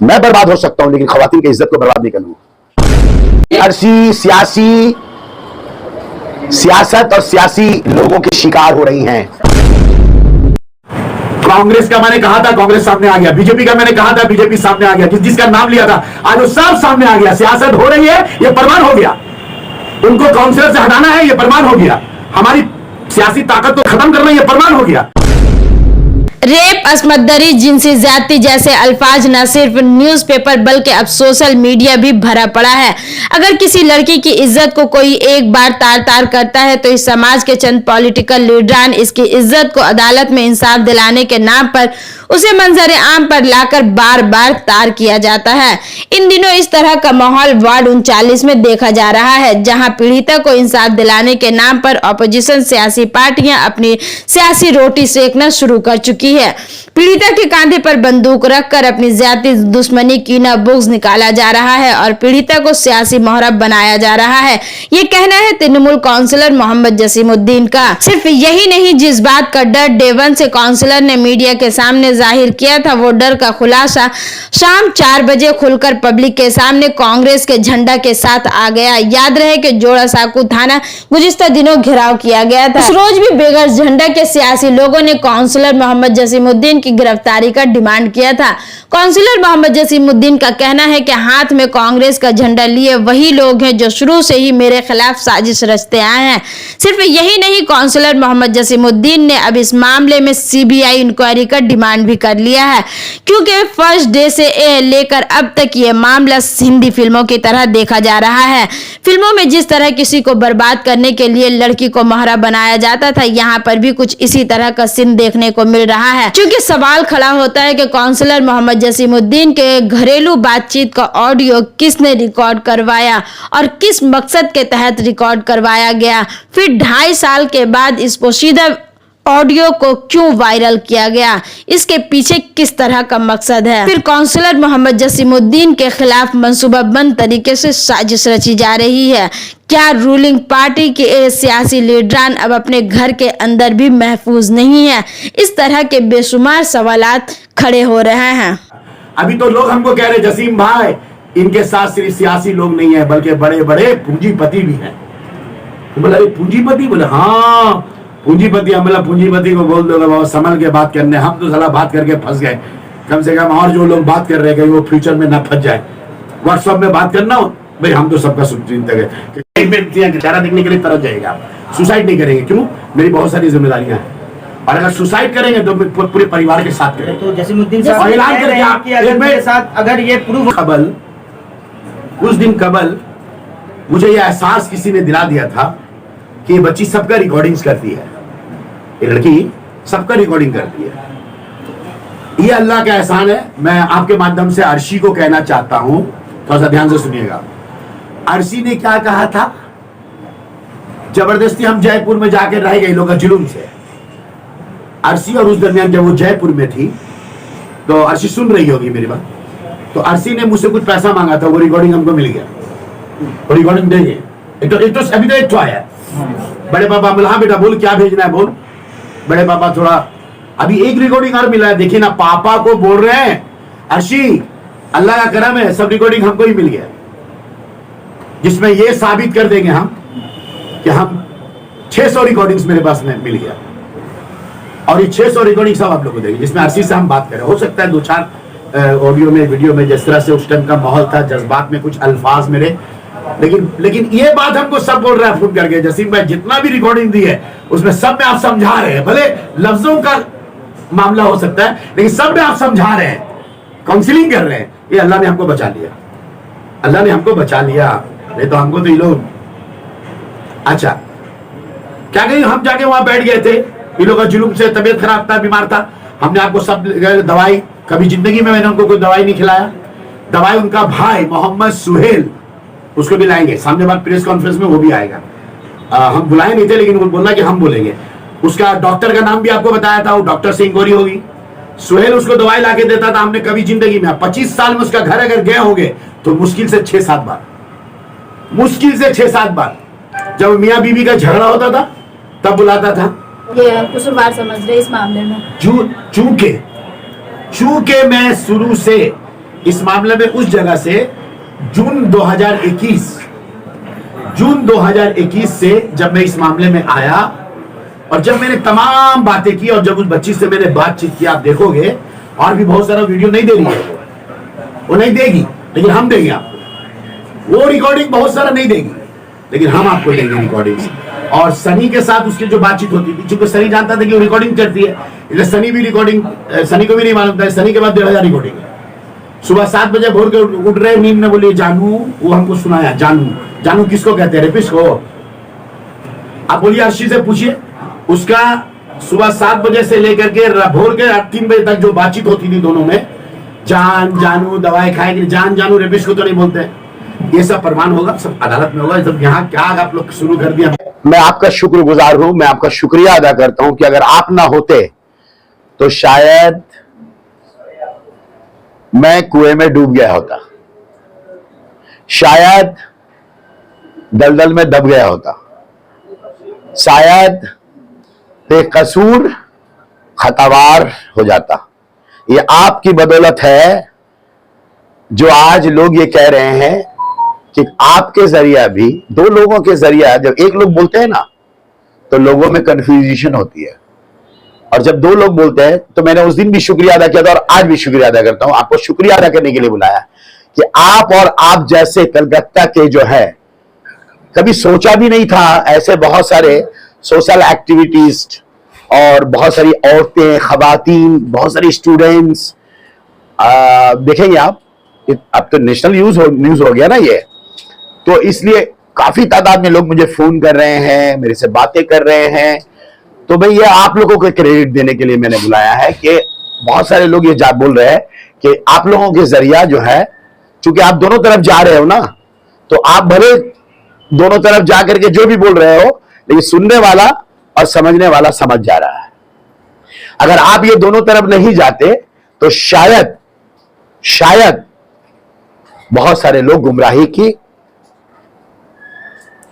मैं बर्बाद हो सकता हूं लेकिन खवातीन की इज्जत को बर्बाद नहीं करूंगा। अरसी सियासत और सियासी लोगों के शिकार हो रही हैं। कांग्रेस का मैंने कहा था, कांग्रेस सामने आ गया। बीजेपी का मैंने कहा था, बीजेपी सामने आ गया। जिसका नाम लिया था आज वो सब सामने आ गया। सियासत हो रही है, ये प्रमाण हो गया। उनको काउंसिलर से हटाना है, ये प्रमाण हो गया। हमारी सियासी ताकत को खत्म करना, ये प्रमाण हो गया। रेप, अस्मत दरी, जिनसी ज्यादती जैसे अल्फाज न सिर्फ न्यूज़पेपर बल्कि अब सोशल मीडिया भी भरा पड़ा है। अगर किसी लड़की की इज्जत को कोई एक बार तार तार करता है तो इस समाज के चंद पॉलिटिकल लीडरान इसकी इज्जत को अदालत में इंसाफ दिलाने के नाम पर उसे मंजर आम पर लाकर बार बार तार किया जाता है। इन दिनों इस तरह का माहौल वार्ड 39 में देखा जा रहा है, जहां पीड़िता को इंसाफ दिलाने के नाम पर ऑपोजिशन सियासी पार्टियां अपनी सियासी रोटी सेकना शुरू कर चुकी है। पीड़िता के कांधे पर बंदूक रखकर अपनी ज्यादा दुश्मनी कीना बुग्ज निकाला जा रहा है और पीड़िता को सियासी मोहरब बनाया जा रहा है। ये कहना है तृणमूल काउंसिलर मोहम्मद जसीमुद्दीन का। सिर्फ यही नहीं, जिस बात का डर डे 1 से काउंसिलर ने मीडिया के सामने जाहिर किया था, वो डर का खुलासा शाम 4 बजे खुलकर पब्लिक के सामने कांग्रेस के झंडा के साथ आ गया। याद रहे कि जोड़ा साकू थाना गुज़िश्ता दिनों घेराव किया गया था। उस रोज भी बेगर झंडा के सियासी लोगों ने काउंसिलर मोहम्मद जसीमुद्दीन की गिरफ्तारी का डिमांड किया था। काउंसिलर मोहम्मद जसीमुद्दीन का कहना है कि हाथ में कांग्रेस का झंडा लिए वही लोग हैं जो शुरू से ही मेरे खिलाफ साजिश रचते आए हैं। सिर्फ यही नहीं, काउंसिलर मोहम्मद जसीमुद्दीन ने अब इस मामले में सीबीआई इंक्वायरी का डिमांड भी कर लिया है, क्योंकि फर्स्ट डे से लेकर अब तक ये मामला हिंदी फिल्मों की तरह देखा जा रहा है। फिल्मों में जिस तरह किसी को बर्बाद करने के लिए लड़की को मोहरा बनाया जाता था, यहाँ पर भी कुछ इसी तरह का सीन देखने को मिल रहा है। क्योंकि सवाल खड़ा होता है कि काउंसिलर मोहम्मद जसीमुद्दीन के घरेलू बातचीत का ऑडियो किसने रिकॉर्ड करवाया और किस मकसद के तहत रिकॉर्ड करवाया गया। फिर 2.5 साल के बाद इस पोशीदा ऑडियो को क्यों वायरल किया गया, इसके पीछे किस तरह का मकसद है। फिर काउंसिलर मोहम्मद जसीमुद्दीन के खिलाफ मंसूबाबंद तरीके से साजिश रची जा रही है। क्या रूलिंग पार्टी के सियासी लीडरान अब अपने घर के अंदर भी महफूज नहीं है? इस तरह के बेशुमार सवालात खड़े हो रहे हैं। अभी तो लोग हमको कह रहे जसीम भाई, इनके साथ सिर्फ सियासी लोग नहीं है बल्कि बड़े बड़े पूंजीपति भी हैं। बोला पूंजीपति? बोले हाँ पूंजीपति। हम बोला पूंजीपति को बोल दो बाबा संभल के बात करने, हम तो साला बात करके फंस गए। कम से कम और जो लोग बात कर रहे हैं वो फ्यूचर में ना फंस जाए। व्हाट्सएप में बात करना हो भाई, हम तो सबका चिंतक है। चेहरा देखने के लिए तरस जाएगा। सुसाइड नहीं करेंगे, क्यों? मेरी बहुत सारी जिम्मेदारियां हैं और अगर सुसाइड करेंगे तो पूरे परिवार के साथ करेंगे। तो जसीमुद्दीन साहब ऐलान करके आपके साथ अगर ये प्रूफ कुछ दिन कबल मुझे यह एहसास किसी ने दिला दिया था कि ये बच्ची सबका रिकॉर्डिंग्स करती है, ये लड़की सबका रिकॉर्डिंग करती है। ये अल्लाह का एहसान है। मैं आपके माध्यम से अर्शी को कहना चाहता हूं, थोड़ा सा ध्यान से सुनिएगा। अर्शी ने क्या कहा था? जबरदस्ती हम जयपुर में जाकर रह गए लोगों का जुलूम से। अर्शी और उस दरमियान जब वो जयपुर में थी तो अर्शी सुन रही होगी मेरी बात, तो अर्शी ने मुझसे कुछ पैसा मांगा था, वो रिकॉर्डिंग हमको मिल गया। वो रिकॉर्डिंग देंगे। एक तो अभी तो एक तो आया। बड़े पापा बोला हाँ बेटा बोल, क्या भेजना है बोल। बड़े पापा थोड़ा अभी एक रिकॉर्डिंग और मिला है, देखिए ना, पापा को बोल रहे हैं अर्शी अल्लाह का करम है सब रिकॉर्डिंग हमको ही मिल गया, जिसमें ये साबित कर देंगे हम कि हम 600 रिकॉर्डिंग्स मेरे पास में मिल गया और ये 600 रिकॉर्डिंग सब आप लोग को देंगे, जिसमें अर्शी से हम बात करें। हो सकता है 2-4 ऑडियो में वीडियो में जिस तरह से उस टाइम का माहौल था, जज्बात में कुछ अल्फाज मेरे, लेकिन ये बात हमको सब बोल रहा है फोन करके, जसीम भाई जितना भी रिकॉर्डिंग दी है उसमें सब में आप समझा रहे हैं, भले लफ्जों का मामला हो सकता है लेकिन सब में आप समझा रहे हैं, काउंसलिंग कर रहे हैं। ये अल्लाह ने हमको बचा लिया, अल्लाह ने हमको बचा लिया, नहीं तो हमको तो ये लोग। अच्छा क्या कहीं हम जाके वहां बैठ गए थे, ये लोग का जुलूम से तबीयत खराब था, बीमार था, हमने आपको सब दवाई, कभी जिंदगी में मैंने उनको कोई दवाई नहीं खिलाया। दवाई उनका भाई मोहम्मद सुहेल, उसको भी लाएंगे सामने बात प्रेस कॉन्फ्रेंस में, वो भी आएगा। हम बुलाए नहीं थे लेकिन वो बोला कि हम बोलेंगे। उसका डॉक्टर का नाम भी आपको बताया था, वो डॉक्टर से इंक्वायरी होगी। सुहेल उसको दवाई लाके देता था। हमने कभी जिंदगी में 25 साल में उसका घर अगर गए होंगे तो मुश्किल से 6-7 बार, मुश्किल से 6-7 बार। जब मियाँ बीवी का झगड़ा होता था तब बुलाता था। ये कसूरवार समझ रहे इस मामले में। चूंकि मैं शुरू से इस मामले में उस जगह से जून 2021 से जब मैं इस मामले में आया और जब मैंने तमाम बातें की और जब उस बच्ची से मैंने बातचीत की, आप देखोगे और भी बहुत सारा वीडियो नहीं दे रही है वो नहीं देगी, लेकिन हम देंगे आपको। वो रिकॉर्डिंग बहुत सारा नहीं देगी, लेकिन हम आपको देंगे रिकॉर्डिंग। और सनी के साथ उसकी जो बातचीत होती थी, चूंकि सनी जानता था कि वो रिकॉर्डिंग करती है, इसलिए सनी भी रिकॉर्डिंग, सनी को भी नहीं मालूम था। सनी के बाद 1,500 रिकॉर्डिंग है। सुबह 7 बजे भोर के उठ रहे नींद में, बोलिए जानू, वो हमको सुनाया। जानू किसको कहते हैं? रेपिस्ट को। आप बोलिए अर्शी से पूछिए, उसका सुबह 7 बजे से लेकर के भोर के 3 बजे तक जो बातचीत होती थी दोनों में, जानू दवाई खाएगी, जानू रेपिस्ट को तो नहीं बोलते हैं। ये सब प्रमाण होगा, सब अदालत में होगा। सब यहाँ क्या आप लोग शुरू कर दिया। मैं आपका शुक्रगुजार हूं, मैं आपका शुक्रिया अदा करता हूं कि अगर आप ना होते तो शायद मैं कुएं में डूब गया होता, शायद दलदल में दब गया होता, शायद बेकसूर खतावार हो जाता। ये आपकी बदौलत है जो आज लोग ये कह रहे हैं कि आपके जरिया भी, 2 लोगों के जरिया, जब एक लोग बोलते हैं ना तो लोगों में कंफ्यूजन होती है, और जब 2 लोग बोलते हैं तो मैंने उस दिन भी शुक्रिया अदा किया था और आज भी शुक्रिया अदा करता हूं। आपको शुक्रिया अदा करने के लिए बुलाया कि आप और आप जैसे कलकत्ता के जो है, कभी सोचा भी नहीं था ऐसे बहुत सारे सोशल एक्टिविटीज और बहुत सारी औरतें, खवातीन, बहुत सारी स्टूडेंट्स, देखेंगे आप, अब तो नेशनल न्यूज हो गया ना ये, तो इसलिए काफी तादाद में लोग मुझे फोन कर रहे हैं, मेरे से बातें कर रहे हैं। तो भाई ये आप लोगों को क्रेडिट देने के लिए मैंने बुलाया है कि बहुत सारे लोग ये बोल रहे हैं कि आप लोगों के जरिया जो है, चूंकि आप दोनों तरफ जा रहे हो ना, तो आप भले दोनों तरफ जा करके जो भी बोल रहे हो, लेकिन सुनने वाला और समझने वाला समझ जा रहा है। अगर आप ये दोनों तरफ नहीं जाते तो शायद बहुत सारे लोग गुमराही की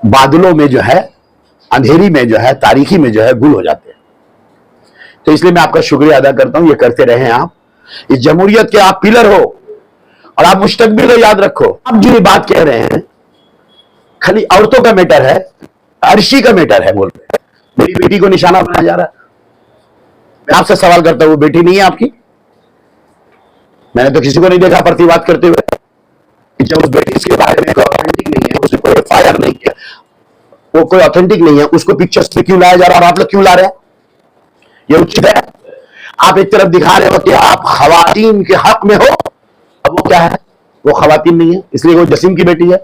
बादलों में जो है, अंधेरी में जो है, तारीखी में जो है गुल हो जाते हैं। तो इसलिए मैं आपका शुक्रिया अदा करता हूं। ये करते रहें आप, इस जमहूरियत के आप पिलर हो और आप मुस्तकबिल को याद रखो। आप जो ये बात कह रहे हैं खाली औरतों का मैटर है, अर्शी का मैटर है बोल रहे हैं, मेरी बेटी को निशाना बनाया जा रहा है। मैं आपसे सवाल करता हूं, वो बेटी नहीं है आपकी? मैंने तो किसी को नहीं देखा प्रतिवाद करते हुए। जब उस बेटी के बारे में ऑथेंटिक नहीं है, उसने कोई एफआईआर नहीं किया, वो कोई ऑथेंटिक नहीं है, उसको पिक्चर्स पे क्यों लाया जा रहा है और आप लोग क्यों ला रहे हैं? ये उचित है? आप एक तरफ दिखा रहे हो कि आप खवातीन के हक में हो, अब वो क्या है? वो खवातीन नहीं है, इसलिए वो जसीम की बेटी है।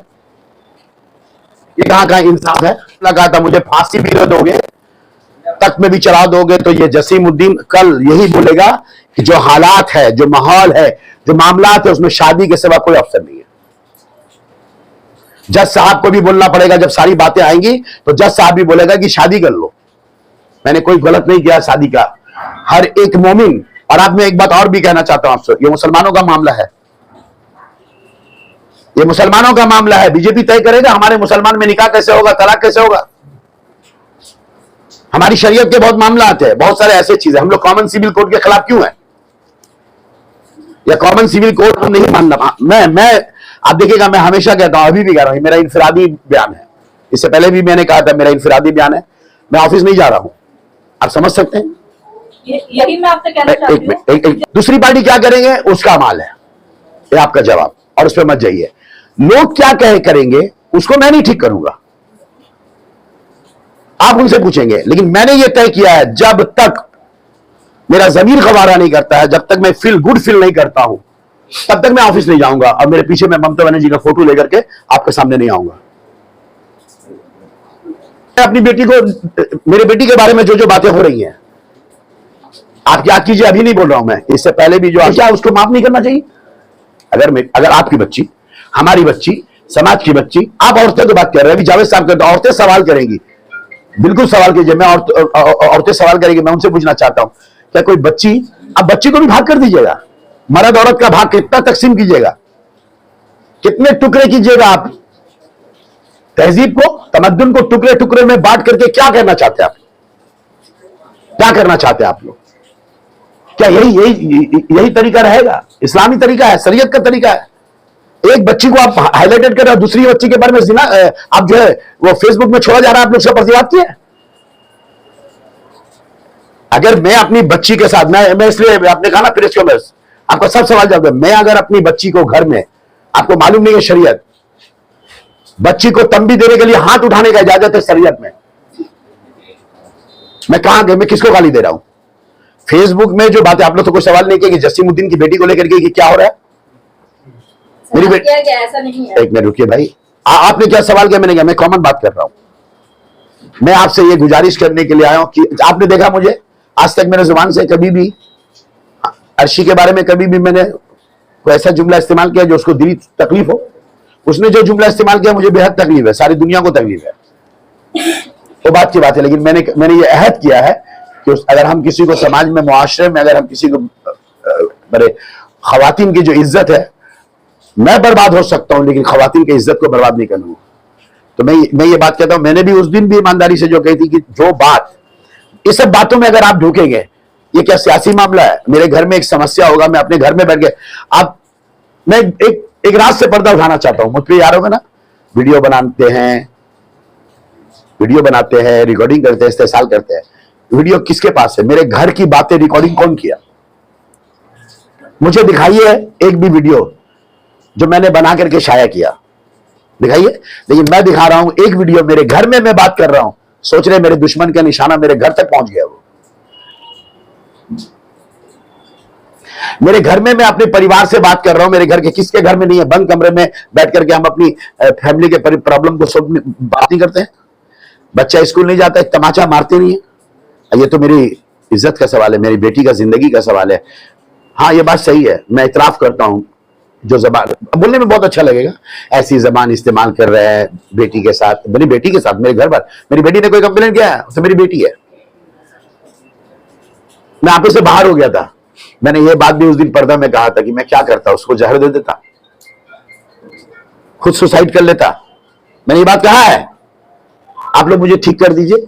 ये कहां का इंसाफ है? लगा था मुझे फांसी भी दोगे, तख्त में भी चढ़ा दोगे, तो ये जसीमुद्दीन कल यही बोलेगा कि जो हालात है, जो माहौल है, जो मामलात है, उसमें शादी के सिवा कोई अवसर नहीं है। जज साहब को भी बोलना पड़ेगा, जब सारी बातें आएंगी तो जज साहब भी बोलेगा कि शादी कर लो। मैंने कोई गलत नहीं किया शादी का, हर एक मोमिन। और आप, मैं एक बात और भी कहना चाहता हूं आपसे, ये मुसलमानों का मामला है, ये मुसलमानों का मामला है। बीजेपी तय करेगा हमारे मुसलमान में निकाह कैसे होगा, तलाक कैसे होगा। हमारी शरीयत के बहुत मामला आते हैं, बहुत सारे ऐसे चीजें। हम लोग कॉमन सिविल कोड के खिलाफ क्यों है? या कॉमन सिविल कोड हम नहीं मानना। मैं आप देखिएगा, मैं हमेशा कहता हूं, अभी भी कह रहा हूं, मेरा इनफरादी बयान है। इससे पहले भी मैंने कहा था मेरा इनफरादी बयान है। मैं ऑफिस नहीं जा रहा हूं, आप समझ सकते हैं। यही मैं आपसे कहना चाहती हूं। दूसरी पार्टी क्या करेंगे उसका माल है, ये आपका जवाब, और उस पर मत जाइए। लोग क्या करेंगे उसको मैं नहीं ठीक करूंगा, आप उनसे पूछेंगे। लेकिन मैंने ये तय किया है, जब तक मेरा जमीर गवारा नहीं करता है, जब तक मैं गुड फील नहीं करता हूं, तब तक मैं ऑफिस नहीं जाऊंगा। और मेरे पीछे मैं ममता बनर्जी का फोटो लेकर के आपके सामने नहीं आऊंगा। मैं अपनी बेटी को, मेरे बेटी के बारे में जो जो बातें हो रही हैं, आप याद कीजिए, अभी नहीं बोल रहा हूं मैं, इससे पहले भी जो, क्या उसको माफ नहीं करना चाहिए? अगर आपकी बच्ची, हमारी बच्ची, समाज की बच्ची, आप औरतें तो बात कर रहे हैं, अभी जावेद साहब कहते हैं औरतें सवाल करेंगी, बिल्कुल सवाल कीजिए। मैं औरतें सवाल करेंगी, मैं उनसे पूछना चाहता हूं, क्या कोई बच्ची, अब बच्ची को भी भाग कर दीजिएगा, मर्द औरत का भाग कितना तकसीम कीजिएगा, कितने टुकड़े कीजिएगा आप? तहजीब को, तमद्दुन को टुकड़े टुकड़े में बांट करके क्या करना चाहते हैं आप? क्या करना चाहते हैं आप लोग? क्या यही तरीका रहेगा? इस्लामी तरीका है, शरीयत का तरीका है। एक बच्ची को आप हाईलाइटेड कर रहे हो, दूसरी बच्ची के बारे में जिना आप जो है वो फेसबुक में छोड़ा जा रहा है, आप लोग उसका प्रतिवाद किया। अगर मैं अपनी बच्ची के साथ, मैं इसलिए आपने कहा ना प्रेस को, आपका सब सवाल जवाब है। मैं अगर अपनी बच्ची को घर में, आपको मालूम नहीं है शरीयत, बच्ची को तंबी देने के लिए हाथ उठाने का इजाजत है शरीयत में, मैं कहां गए, मैं किसको गाली दे रहा हूं? फेसबुक में जो बातें, आप लोग तो कोई सवाल नहीं किया कि जसीमुद्दीन की बेटी को लेकर के कि क्या हो रहा है? मेरी बेटी, ऐसा नहीं है। एक मिनट रुकिए भाई, आपने क्या सवाल किया? मैंने क्या, मैं कॉमन बात कर रहा हूं। मैं आपसे ये गुजारिश करने के लिए आया हूं कि आपने देखा मुझे आज तक मेरे जुबान से कभी भी अर्शी के बारे में कभी भी मैंने कोई ऐसा जुमला इस्तेमाल किया जो उसको दिली तकलीफ हो? उसने जो जुमला इस्तेमाल किया मुझे बेहद तकलीफ है, सारी दुनिया को तकलीफ है, वो बात की बात है। लेकिन मैंने ये अहद किया है कि अगर हम किसी को समाज में, मुआशरे में, अगर हम किसी को बड़े खवातीन की जो इज्जत है, मैं बर्बाद हो सकता हूं लेकिन खवातीन की इज्जत को बर्बाद नहीं करूंगा। तो मैं ये बात कहता हूं, मैंने भी उस दिन भी ईमानदारी से जो कही थी कि जो बात, इस सब बातों में अगर आप ढूकेंगे, ये क्या सियासी मामला है? मेरे घर में एक समस्या होगा, मैं अपने घर में बैठ के, आप, मैं एक रात से पर्दा उठाना चाहता हूं। मुझ पे यार होगा ना, वीडियो बनाते हैं, रिकॉर्डिंग करते हैं, इस्तेसाल करते हैं। वीडियो किसके पास है? मेरे घर की बातें रिकॉर्डिंग कौन किया? मुझे दिखाइए एक भी वीडियो जो मैंने बना करके शाया किया, दिखाइए। लेकिन मैं दिखा रहा हूं एक वीडियो, मेरे घर में मैं बात कर रहा हूं, सोच रहे मेरे दुश्मन का निशाना मेरे घर तक पहुंच गया। वो मेरे घर में मैं अपने परिवार से बात कर रहा हूं, मेरे घर के किसके घर में नहीं है? बंद कमरे में बैठ करके हम अपनी फैमिली के प्रॉब्लम को बात नहीं करते हैं। बच्चा स्कूल नहीं जाता, एक तमाचा मारते नहीं है। ये तो मेरी इज्जत का सवाल है, मेरी बेटी का जिंदगी का सवाल है। हाँ, ये बात सही है, मैं इतराफ करता हूं, जो जबान बोलने में बहुत अच्छा लगेगा, ऐसी जबान इस्तेमाल कर रहे हैं बेटी के साथ, मेरी बेटी के साथ, मेरे घर पर। मेरी बेटी ने कोई कंप्लेंट किया है? तो मेरी बेटी है। मैं आप से बाहर हो गया था, मैंने ये बात भी उस दिन पर्दा में कहा था कि मैं क्या करता, उसको जहर दे देता, खुद सुसाइड कर लेता। मैंने ये बात कहा है, आप लोग मुझे ठीक कर दीजिए।